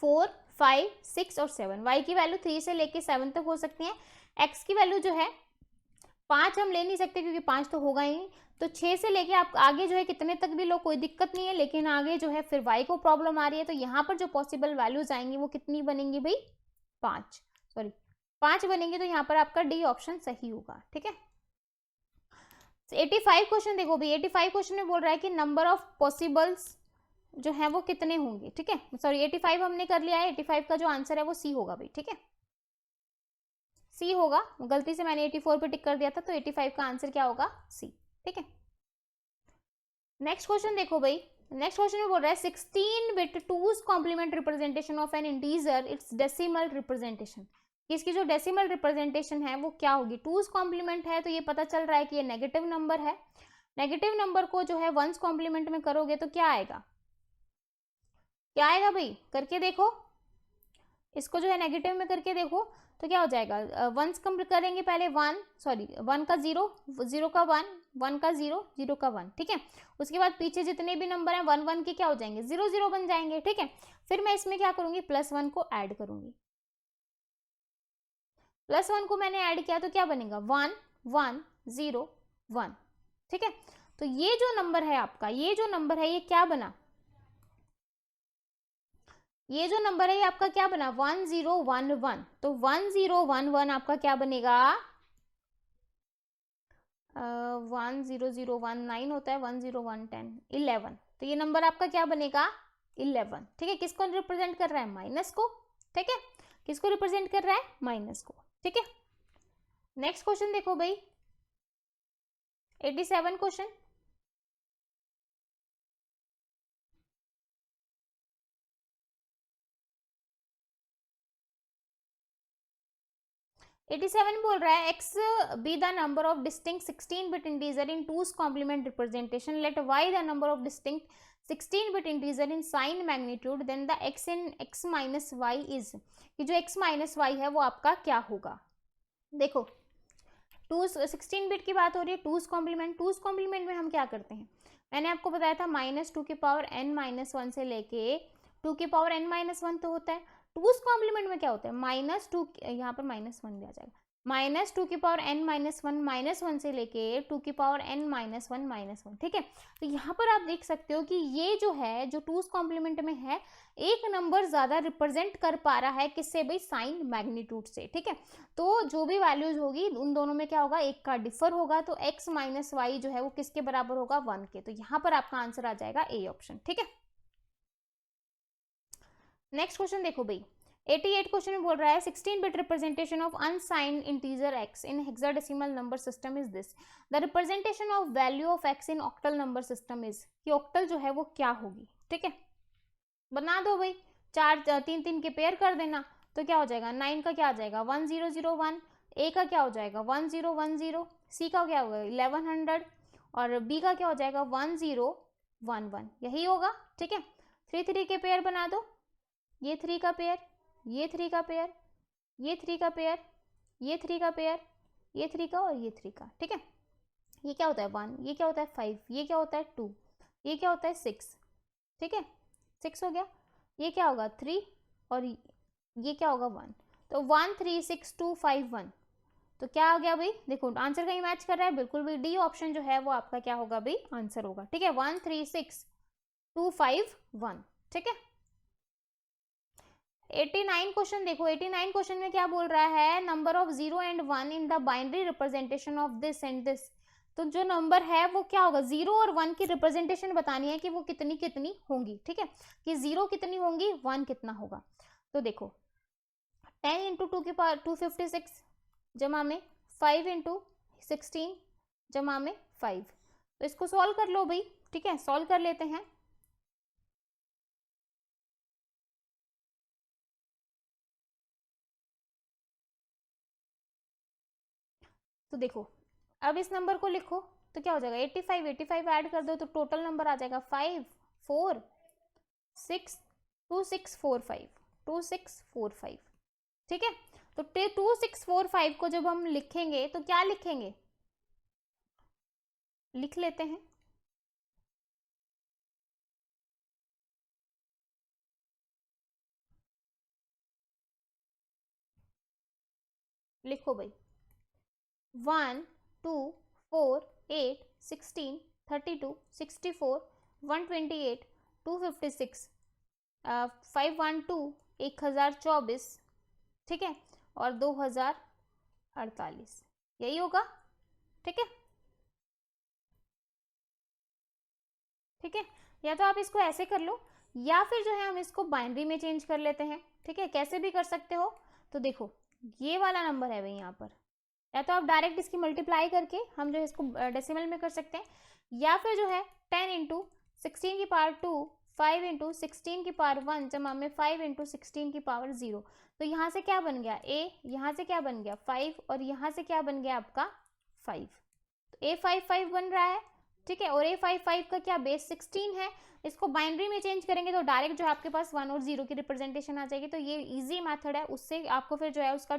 4 5 6 और 7, y की वैल्यू 3 से लेके 7 तक हो सकती है। x की वैल्यू जो है 5 हम ले नहीं सकते क्योंकि 5 तो होगा ही नहीं, तो 6 से लेके आप आगे जो है कितने तक भी लो कोई दिक्कत नहीं है, लेकिन आगे जो है फिर y को प्रॉब्लम आ रही है, तो यहाँ पर जो पॉसिबल वैल्यूज आएंगी वो कितनी बनेंगी भाई, 5 बनेंगे, तो यहाँ पर आपका डी ऑप्शन सही होगा, ठीक है। 85 क्वेश्चन देखो भाई, 85 क्वेश्चन में बोल रहा है कि नंबर ऑफ पॉसिबल्स जो है वो कितने होंगे, ठीक है, सॉरी 85 हमने कर लिया है, 85 का जो आंसर है वो सी होगा भाई, ठीक है, सी होगा, गलती से मैंने 84 पे टिक कर दिया था, तो 85 का आंसर क्या होगा, सी, ठीक है। नेक्स्ट क्वेश्चन देखो भाई, नेक्स्ट क्वेश्चन में बोल रहा है 16 bit two's complement representation of an integer it's decimal representation, इसकी जो डेसिमल रिप्रेजेंटेशन है वो क्या होगी, टूज कॉम्प्लीमेंट है तो ये पता चल रहा है कि ये नेगेटिव नंबर है, नेगेटिव नंबर को जो है वंस कॉम्प्लीमेंट में करोगे तो क्या आएगा, क्या आएगा भाई, करके देखो, इसको जो है नेगेटिव में करके देखो तो क्या हो जाएगा, वंस कम करेंगे पहले, 1 का 0, 0 का 1, 1 का 0, 0 का 1, ठीक है, उसके बाद पीछे जितने भी नंबर हैं 1 1 के क्या हो जाएंगे, 0 0 बन जाएंगे, ठीक है। फिर मैं इसमें क्या करूंगी, +1 को ऐड करूंगी, +1 को मैंने ऐड किया तो क्या बनेगा, 1 1 0 1, ठीक है। तो ये जो नंबर है आपका, ये जो नंबर है ये क्या बना, ये जो नंबर है ये आपका क्या बना, 1011, तो 1011 आपका क्या बनेगा, 10019 होता है, 10110 11, तो ये नंबर आपका क्या बनेगा 11, ठीक है। किसको रिप्रेजेंट कर रहा है, माइनस को, ठीक है, किसको रिप्रेजेंट कर रहा है, माइनस को, ठीक है। नेक्स्ट क्वेश्चन देखो भाई, 87 क्वेश्चन, 87 बोल रहा है x be the number of distinct 16-bit integer in 2's complement representation, let y the number of distinct 16-bit integer in sign magnitude, then the x in x minus y is, कि जो x minus y है वो आपका क्या होगा। देखो 16 bit की बात हो रही है, 2's कॉम्प्लीमेंट में हम क्या करते हैं, मैंने आपको बताया था -2n-1 से लेके 2n-1 तो होता है, 2's कॉम्प्लीमेंट में क्या होता है, -2, यहाँ पर -1 दिया जाएगा, -2n-1 से लेके 2n-1 ठीक है। तो यहाँ पर आप देख सकते हो कि ये जो है जो 2's कॉम्प्लीमेंट में है, एक नंबर ज्यादा रिप्रेजेंट कर पा रहा है किससे भाई, साइन मैग्नीट्यूड से, ठीक है। तो जो भी वैल्यूज होगी उन दोनों में क्या होगा, एक का डिफर होगा, तो x माइनस वाई जो है वो किसके बराबर होगा, 1 के, तो यहाँ पर आपका आंसर आ जाएगा ए ऑप्शन, ठीक है। नेक्स्ट क्वेश्चन देखो भाई, 88 क्वेश्चन में बोल रहा है 16-bit representation of unsigned integer x in hexadecimal number system is this, the representation of value of x in octal number system is, कि ऑक्टल जो है वो क्या होगी, ठीक है। बना दो भाई, 3 के पेयर कर देना, तो क्या हो जाएगा, 9 का क्या आ जाएगा 1001, ए का क्या हो जाएगा 1010, सी का क्या होगा 1100 और बी का क्या हो जाएगा 1011, यही होगा, ठीक है। 3 के पेयर बना दो, ये 3 का पेयर, ये 3 का पेयर, ये 3 का पेयर, ये 3 का पेयर, ये 3 का और ये 3 का, ठीक है। ये क्या होता है 1, ये क्या होता है 5, ये क्या होता है 2, ये क्या होता है 6, ठीक है, 6 हो गया, ये क्या होगा 3 और ये क्या होगा 1, तो 1 3 6 2 5 1, तो क्या आ गया भाई, देखो आंसर कहीं मैच कर रहा है, बिल्कुल भी डी ऑप्शन जो है वो आपका क्या होगा भाई, आंसर होगा। ठीक है, 136251। ठीक है, 89 क्वेश्चन देखो, 89 क्वेश्चन में क्या बोल रहा है, number of 0 and 1 in the binary representation of this and this. तो जो नंबर है वो क्या होगा, 0 और 1 की रिप्रेजेंटेशन बतानी है कि वो कितनी कितनी होंगी। ठीक है, कि 0 कितनी होंगी, 1 कितना होगा। तो देखो 10 इंटू 2 की पावर 256 जमा में 5 इंटू 16 जमा में 5। तो इसको सॉल्व कर लो भाई। ठीक है, सॉल्व कर लेते हैं। तो देखो अब इस नंबर को लिखो तो क्या हो जाएगा, 85 85 ऐड कर दो तो टोटल नंबर आ जाएगा 5 4 6 2645 2645। ठीक है, तो 2645 को जब हम लिखेंगे तो क्या लिखेंगे, लिख लेते हैं। लिखो भाई, 1 2 4 8 16 32 64 128 256 512 1024। ठीक है, और 2048, यही होगा। ठीक है, ठीक है, या तो आप इसको ऐसे कर लो या फिर जो है हम इसको बाइनरी में चेंज कर लेते हैं। ठीक है, कैसे भी कर सकते हो। तो देखो ये वाला नंबर है भाई यहाँ पर, या तो आप डायरेक्ट इसकी मल्टीप्लाई करके हम जो है इसको डेसिमल में कर सकते हैं, या फिर जो है 10 इंटू 16 की पावर 2 5 इंटू 16 की पावर 1 जमा में 5 इंटू 16 की पावर 0। तो यहाँ से क्या बन गया a, यहाँ से क्या बन गया 5 और यहाँ से क्या बन गया आपका 5। तो a55 बन रहा है। ठीक है, और a55 का क्या बेस 16 है। इसको बाइनरी में चेंज करेंगे तो डायरेक्ट जो है आपके पास 1 और 0 की रिप्रेजेंटेशन आ जाएगी। तो ये इजी मेथड है, उससे आपको फिर जो है उसका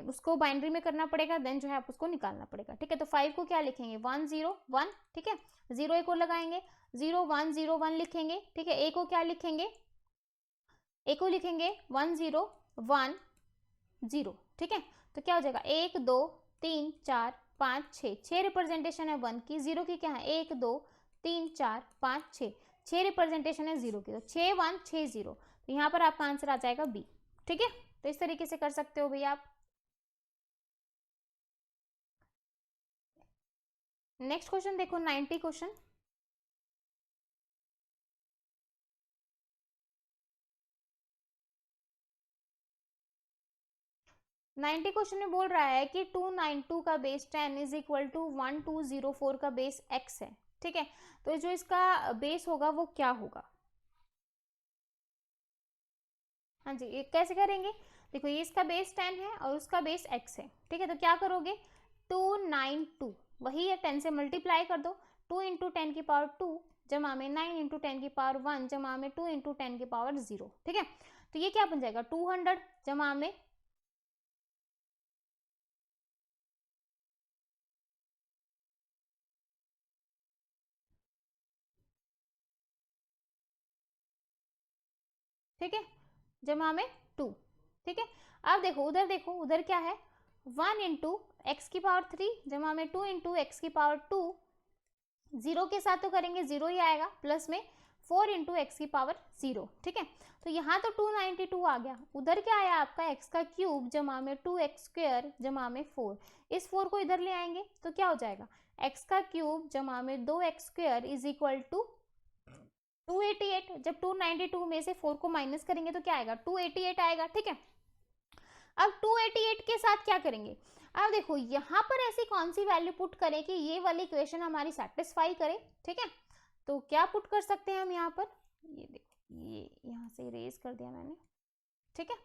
उसको बाइनरी में करना पड़ेगा, देन जो है आप उसको निकालना पड़ेगा। ठीक है, तो 5 को क्या लिखेंगे 1 0 1। ठीक है, 0 एक और लगाएंगे 0 1 0 1 लिखेंगे। ठीक है, a को क्या लिखेंगे, a को लिखेंगे 1 0 1 0। ठीक है, तो क्या हो जाएगा 1 2 3 4 5 6 6 रिप्रेजेंटेशन है 1 की, 0 की क्या है 1 2 3 4 5 6 6 रिप्रेजेंटेशन है 0 की, तो 6 1 6 0। तो यहाँ पर आपका आंसर आ जाएगा बी। ठीक है, तो इस तरीके से कर सकते हो भैया आप। नेक्स्ट क्वेश्चन देखो 90 क्वेश्चन। नाइन्टी क्वेश्चन में बोल रहा है कि 292 का बेस 10 इज इक्वल टू 1204 का बेस x है। ठीक है, तो जो इसका बेस होगा वो क्या होगा। हाँ जी, ये कैसे करेंगे, देखो ये इसका बेस 10 है और उसका बेस x है। ठीक है, तो क्या करोगे 292 वही है 10 से मल्टीप्लाई कर दो, 2 इंटू 10 की पावर 2 जमा में 9 इंटू 10 की पावर 1 जमा में 2 इंटू 10 की पावर 0। ठीक है, तो ये क्या बन जाएगा 200 जमा में, ठीक है, जमा में 2। ठीक है, अब देखो उधर क्या है 1 इंटू एक्स की पावर 3 जमा में 2 इंटू एक्स की पावर 2। 0 के साथ तो करेंगे 0 ही आएगा, प्लस में 4 इंटू एक्स की पावर 0। ठीक है, तो यहाँ तो 292 आ गया, उधर क्या आया आपका एक्स का क्यूब जमा में 2x स्क्वायर जमा में 4। इस 4 को इधर ले आएंगे तो क्या हो जाएगा एक्स का क्यूब जमा में 2x square is equal to 288। जब 292 में से 4 को माइनस करेंगे तो क्या आएगा 288 आएगा। ठीक है, अब 288 के साथ क्या करेंगे, अब देखो यहाँ पर ऐसी कौन सी वैल्यू पुट करें कि ये वाली इक्वेशन हमारी सेटिस्फाई करे। ठीक है, तो क्या पुट कर सकते हैं हम यहाँ पर, ये देखो ये यहाँ से इरेज कर दिया मैंने। ठीक है,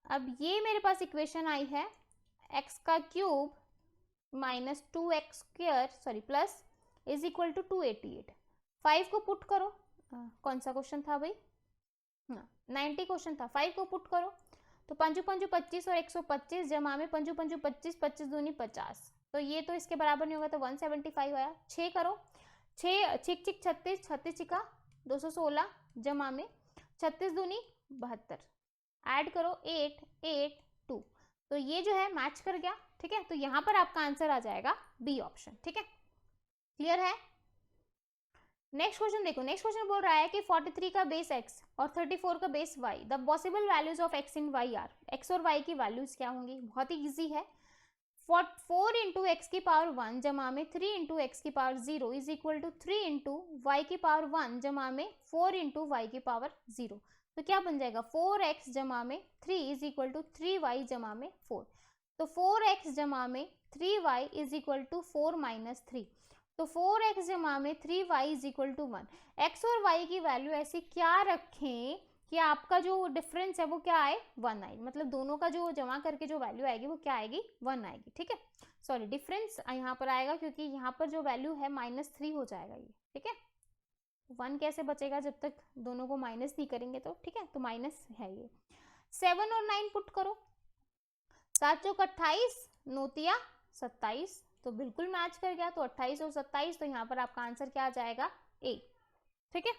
अब ये मेरे पास इक्वेशन आई है एक्स का cube minus 2x square sorry plus is equal to 288। 5 को पुट करो, कौन सा क्वेश्चन था भाई, हाँ 90 क्वेश्चन था। 5 को पुट करो तो 5 5 25 और 125 जमा में 5 5 25 25 दूनी 50। तो ये तो इसके बराबर नहीं होगा, तो 175 आया। 6 करो, 6 छिक छिक 36 36 छिका 216 जमा में 36 दूनी 72, ऐड करो 8 8 2। तो ये जो है मैच कर गया, ठीक है। तो यहाँ पर आपका आंसर आ जाएगा बी ऑप्शन, ठीक है। क्लियर है। नेक्स्ट क्वेश्चन देखो, नेक्स्ट क्वेश्चन बोल रहा है कि 43 का बेस x और 34 का base y, the possible values of x in y are, x और y की वैल्यूज क्या होंगी। बहुत ही इजी है। 4 इंटू एक्स की पावर 1 जमा में 3 इंटू एक्स की power 0 is equal to 3 into y की पावर 1 जमा में 4 इंटू वाई की पावर 0। तो क्या बन जाएगा, 4x जमा में 3 इज इक्वल टू 3y जमा में 4। तो 4x जमा में 3y is equal to 4 minus 3। तो 4x जमा में 3y is equal to 1। x और y की वैल्यू ऐसी क्या रखें कि आपका जो डिफरेंस है वो क्या आए, 1 आए। मतलब दोनों का जो जमा करके जो वैल्यू आएगी वो क्या आएगी, 1 आएगी, ठीक है। सॉरी, डिफरेंस यहाँ पर आएगा क्योंकि यहाँ पर जो वैल्यू है -3 हो जाएगा ये, ठीक है। 1 कैसे बचेगा जब तक दोनों को माइनस नहीं करेंगे, तो ठीक है, तो माइनस है ये। 7 और 9 पुट करो, 7 चौक 28, 9 तिया 27, तो बिल्कुल मैच कर गया। तो 28 और 27, तो यहाँ पर आपका आंसर क्या आ जाएगा, ए, ठीक है।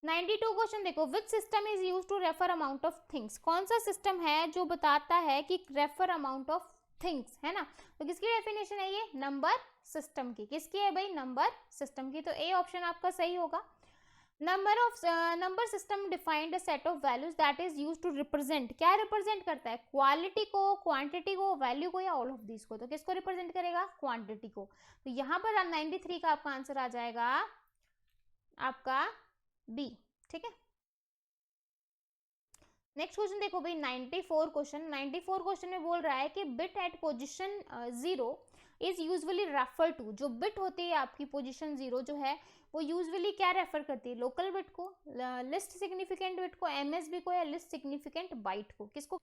92 क्वेश्चन देखो, which system is use to refer amount of things. कौन सा सिस्टम है जो बताता है कि रेफर अमाउंट ऑफ थिंग्स, है ना। तो किसकी डेफिनेशन है ये, नंबर सिस्टम की। किसकी है भाई, नंबर सिस्टम की। तो ए ऑप्शन आपका सही होगा। Number system defined a set of values that is use to represent, क्या रिप्रेजेंट करता है, क्वालिटी को, क्वांटिटी को, वैल्यू को, या ऑल ऑफ दिस को। तो किसको रिप्रेजेंट करेगा, क्वांटिटी को। तो यहाँ पर 93 का आपका आंसर आ जाएगा आपका बी, ठीक है। नेक्स्ट क्वेश्चन देखो भाई, 94 क्वेश्चन में बोल रहा है कि bit at position 0 is usually refer to. जो बिट होती है आपकी पोजीशन 0 जो है वो यूजुअली क्या रेफर करती है, लोकल बिट को, लिस्ट सिग्निफिकेंट बिट को, एमएसबी को, या लिस्ट सिग्निफिकेंट बाइट को। किसको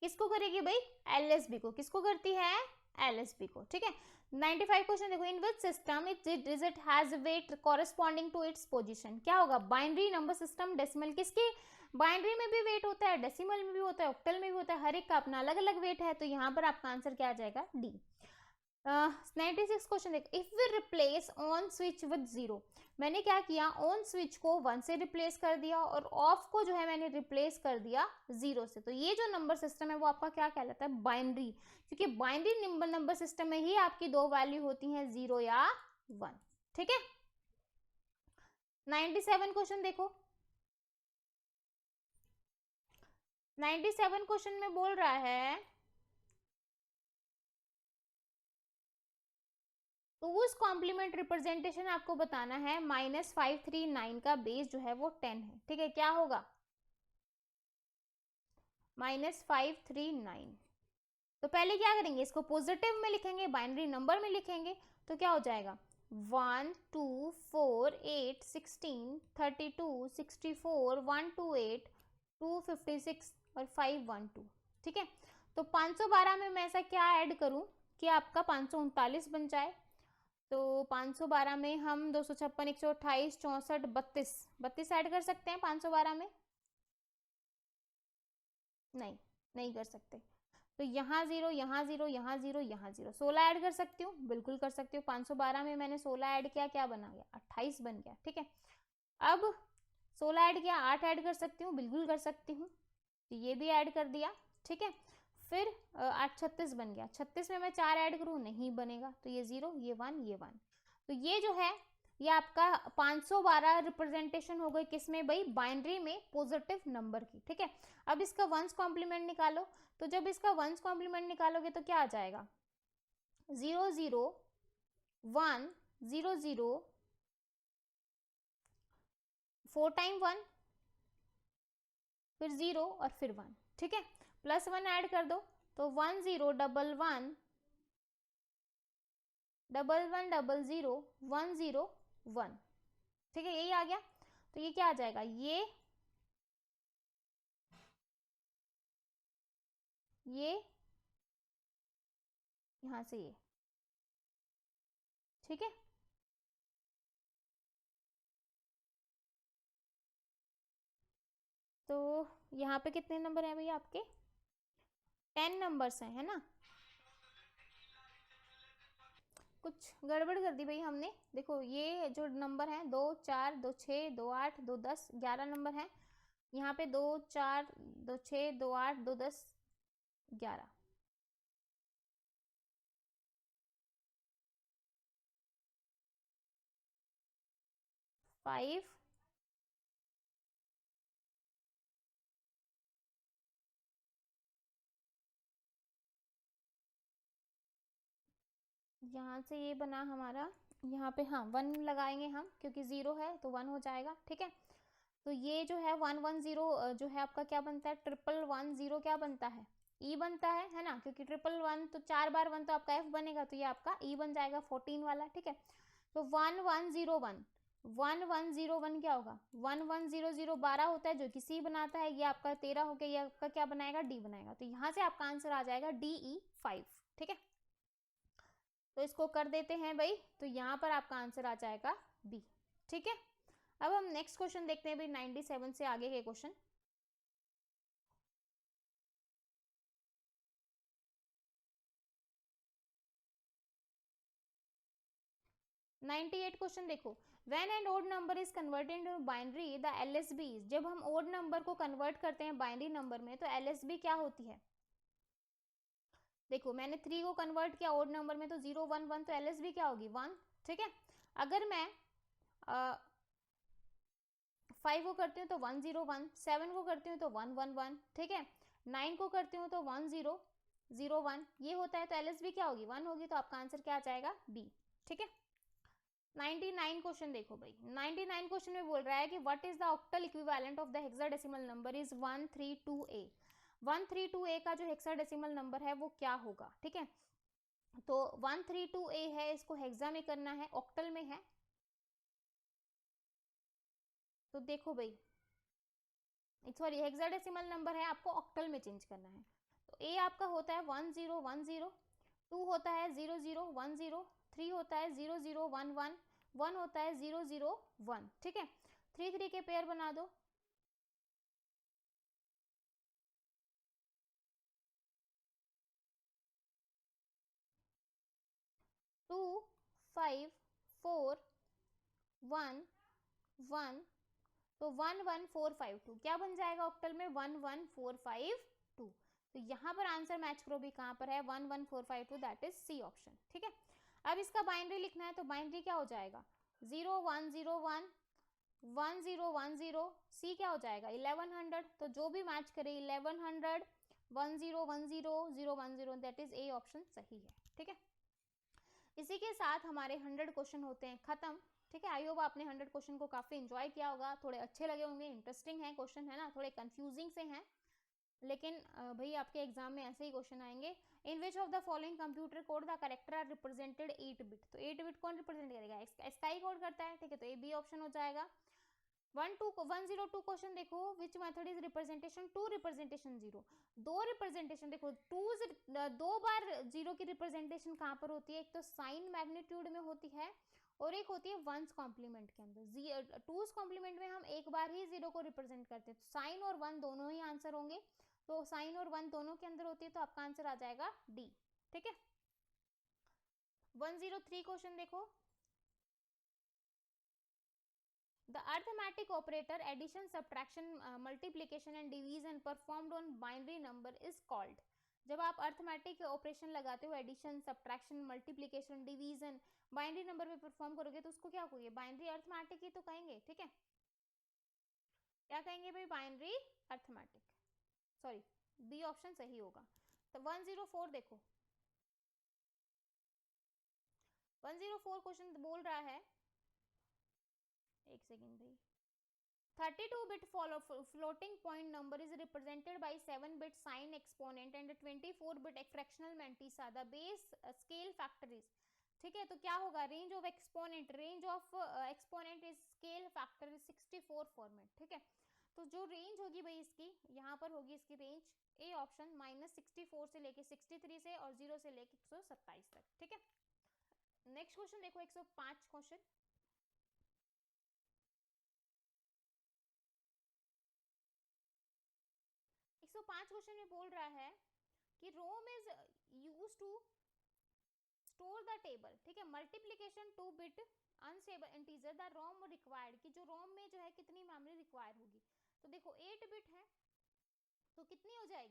किसको करेगी भाई, एलएसबी को। किसको करती है, एलएसबी को, ठीक है। 95 क्वेश्चन देखो, in which system it digit has weight corresponding to its position. क्या होगा, बाइनरी नंबर सिस्टम, डेसिमल। किसकी, बाइनरी में भी वेट होता है, डेसिमल में भी होता है, ऑक्टल में भी होता है, हर एक का अपना अलग अलग वेट है। तो यहाँ पर आपका आंसर क्या आ जाएगा, डी। 96 क्वेश्चन देखो, if we replace on switch with 0, मैंने क्या किया, ऑन स्विच को 1 से रिप्लेस कर दिया और ऑफ को जो है मैंने रिप्लेस कर दिया 0 से। तो ये जो नंबर सिस्टम है वो आपका क्या कहलाता है, बाइनरी। क्योंकि बाइनरी नंबर सिस्टम में ही आपकी दो वैल्यू होती हैं, 0 या 1, ठीक है। 97 क्वेश्चन देखो, 97 क्वेश्चन में बोल रहा है तो उस कॉम्प्लीमेंट रिप्रेजेंटेशन आपको बताना है। -539 का बेस जो है वो 10 है, ठीक है। क्या होगा, -539। तो पहले क्या करेंगे, इसको पॉजिटिव में लिखेंगे, बाइनरी नंबर में लिखेंगे। तो क्या हो जाएगा, 1 2 4 8 16 32 64 128 256 और 512, ठीक है। तो 512 में मैं ऐसा क्या ऐड करूं कि आपका 539 बन जाए। तो 512 में हम 256 128 64 32 ऐड कर सकते हैं 512 में, नहीं, नहीं कर सकते। तो यहाँ 0, यहाँ 0, यहाँ 0, यहाँ 0, 16 ऐड कर सकती हूँ, बिल्कुल कर सकती हूँ। 512 में मैंने 16 ऐड किया, क्या बना गया, 28 बन गया, ठीक है। अब 16 ऐड किया, 8 ऐड कर सकती हूँ, बिल्कुल कर सकती हूँ, तो ये भी ऐड कर दिया, ठीक है। फिर 8 36 बन गया, 36 में मैं 4 ऐड करूँ, नहीं बनेगा। तो ये 0, ये 1, ये 1। तो ये जो है ये आपका 512 रिप्रेजेंटेशन हो गई किसमें भाई, बाइनरी में पॉजिटिव नंबर की, ठीक है। अब इसका वंस कॉम्प्लीमेंट निकालो। तो जब इसका वंस कॉम्प्लीमेंट निकालोगे तो क्या आ जाएगा, 0 0 1 0 0 4 टाइम 1, फिर 0 और फिर 1, ठीक है। +1 ऐड कर दो, तो 1 0 1 1 1 1 0 0 1 0 1, ठीक है, यही आ गया। तो ये क्या आ जाएगा, ये यहां से ये, ठीक है। तो यहाँ पे कितने नंबर हैं भैया आपके, 10 नंबर्स हैं, है ना। कुछ गड़बड़ कर दी भाई हमने। देखो ये जो नंबर है, 2 4 2 6 2 8 2 10 11 नंबर है। यहाँ पे 2 4 2 6 2 8 2 10 11, 5 यहाँ से ये बना हमारा, यहाँ पे हाँ 1 लगाएंगे हम क्योंकि 0 है तो 1 हो जाएगा। ठीक है, तो ये जो है 110 जो है आपका क्या बनता है, 1110 क्या बनता है, ई बनता है ना, क्योंकि 111 तो 4 बार 1 तो आपका एफ बनेगा, तो ये आपका ई बन जाएगा 14 वाला। ठीक है, तो 1101 1101 क्या होगा, 1100 12 होता है जो कि सी बनाता है, ये आपका 13 हो गया, ये आपका क्या बनाएगा, डी बनाएगा। तो यहाँ से आपका आंसर आ जाएगा DE5। ठीक है, तो इसको कर देते हैं भाई, तो यहाँ पर आपका आंसर आ जाएगा बी। ठीक है, अब हम नेक्स्ट क्वेश्चन देखते हैं भाई 97 से आगे के क्वेश्चन। 98 क्वेश्चन देखो, when an odd number is converted into binary the LSB, जब हम ओड नंबर को कन्वर्ट करते हैं बाइनरी नंबर में तो LSB क्या होती है। देखो मैंने 3 को कन्वर्ट किया ओड नंबर में तो 0 1 1, तो LSB क्या होगी 1। ठीक है, अगर मैं 5 को करती हूँ तो 1 0 1, 7 को करती हूँ तो 1 1 1, ठीक है, 9 को करती हूँ तो 1 0 0 1, ये होता है तो LSB क्या होगी 1 होगी, तो आपका आंसर क्या आ जाएगा बी। ठीक है, 99 क्वेश्चन देखो भाई, 99 क्वेश्चन में बोल रहा है कि what is the octal equivalent of the hexadecimal number is 132A। 132A का जो हेक्साडेसिमल नंबर है वो क्या होगा। ठीक है, तो 132A है, इसको हेक्सा में करना है, ऑक्टल में है, तो देखो भाई सॉरी हेक्साडेसिमल नंबर है, आपको ऑक्टल में चेंज करना है। तो ए आपका होता है 1010, 2 होता है 0010, 3 होता है 0011, 1 होता है 001। ठीक है, 3 3 के पेयर बना दो, 2 5 4 1 1, तो 11452 क्या बन जाएगा ऑक्टल में 11452। तो यहाँ पर आंसर मैच करो भी कहाँ पर है 11452, दैट इज सी ऑप्शन। ठीक है, अब इसका बाइनरी लिखना है तो बाइनरी क्या हो जाएगा 0101 1010, सी क्या हो जाएगा 1100, तो जो भी मैच करे 1100 1010 010, दैट इज ए ऑप्शन सही है। ठीक है, इसी के साथ हमारे 100 क्वेश्चन होते हैं खत्म। ठीक है, आई होप आपने 100 क्वेश्चन को काफी एंजॉय किया होगा, थोड़े अच्छे लगे होंगे, इंटरेस्टिंग है क्वेश्चन है ना, थोड़े कंफ्यूजिंग से हैं, लेकिन भाई आपके एग्जाम में ऐसे ही क्वेश्चन आएंगे। In which of the following computer code the character are represented 8 bit, तो 8 बिट कौन रिप्रेजेंट करेगा, स्काई कोड करता है। ठीक है, तो ये बी ऑप्शन हो जाएगा। 102 क्वेश्चन देखो, which method is representation 2 representation 0, दो रिप्रेजेंटेशन देखो, 2 बार 0 की रिप्रेजेंटेशन कहाँ पर होती है, एक तो साइन मैग्नीट्यूड में होती है और एक होती है वंस कॉम्प्लीमेंट के अंदर। टूज कॉम्प्लीमेंट में हम एक बार ही 0 को रिप्रेजेंट करते हैं, तो साइन और 1 दोनों ही आंसर होंगे, तो साइन और 1 दोनों के अंदर होती है, तो आपका आंसर आ जाएगा डी। ठीक है, 103 क्वेश्चन देखो, the arithmetic operator addition subtraction multiplication and division performed on binary number is called, जब आप अर्थमेटिक ऑपरेशन लगाते हो addition subtraction multiplication division binary number में परफॉर्म करोगे तो उसको क्या कहोगे, बाइनरी अर्थमेटिक ही तो कहेंगे। ठीक है, क्या कहेंगे भाई, binary arithmetic, sorry B option सही होगा। तो 104 देखो, 104 क्वेश्चन बोल रहा है, एक सेकेंड भाई, 32-bit floating point number is represented by 7-bit sign exponent and 24-bit fractional mantissa. The base scale factor is, ठीक है, तो क्या होगा, range of exponent, range of exponent is scale factor is 64 format. ठीक है, तो जो रेंज होगी भाई इसकी, यहाँ पर होगी इसकी रेंज ए ऑप्शन -64 से लेके 63 से और 0 से लेके 127 तक। ठीक है, नेक्स्ट क्वेश्चन देखो 105 क्वेश्चन, 105 क्वेश्चन में बोल रहा है कि ROM is use to store the table. ठीक है, multiplication 2 bit unstable integer the ROM required, कि जो रोम में जो है कितनी मेमोरी रिक्वायर होगी, तो देखो 8 बिट है तो कितनी हो जाएगी